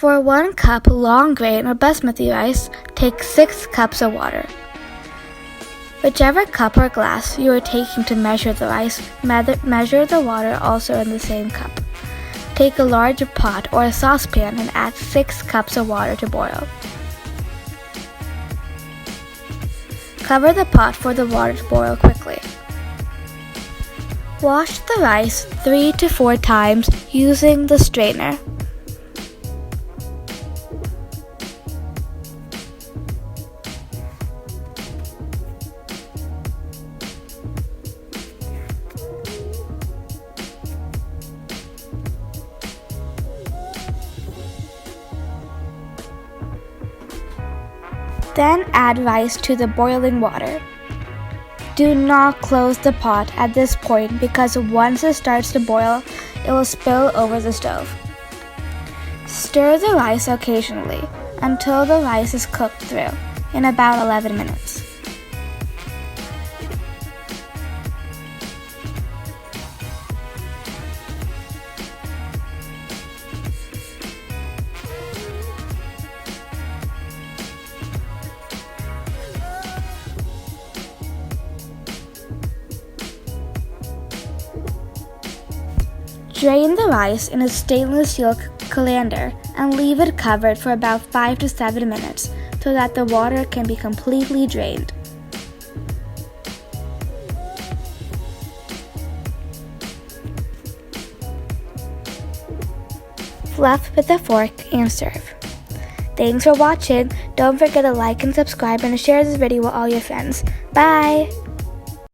For 1 cup long grain or basmati rice, take 6 cups of water. Whichever cup or glass you are taking to measure the rice, measure the water also in the same cup. Take a large pot or a saucepan and add 6 cups of water to boil. Cover the pot for the water to boil quickly. Wash the rice 3 to 4 times using the strainer. Then add rice to the boiling water. Do not close the pot at this point because once it starts to boil, it will spill over the stove. Stir the rice occasionally until the rice is cooked through in about 11 minutes. Drain the rice in a stainless steel colander and leave it covered for about 5 to 7 minutes so that the water can be completely drained. Fluff with a fork and serve. Thanks for watching. Don't forget to like and subscribe and share this video with all your friends. Bye!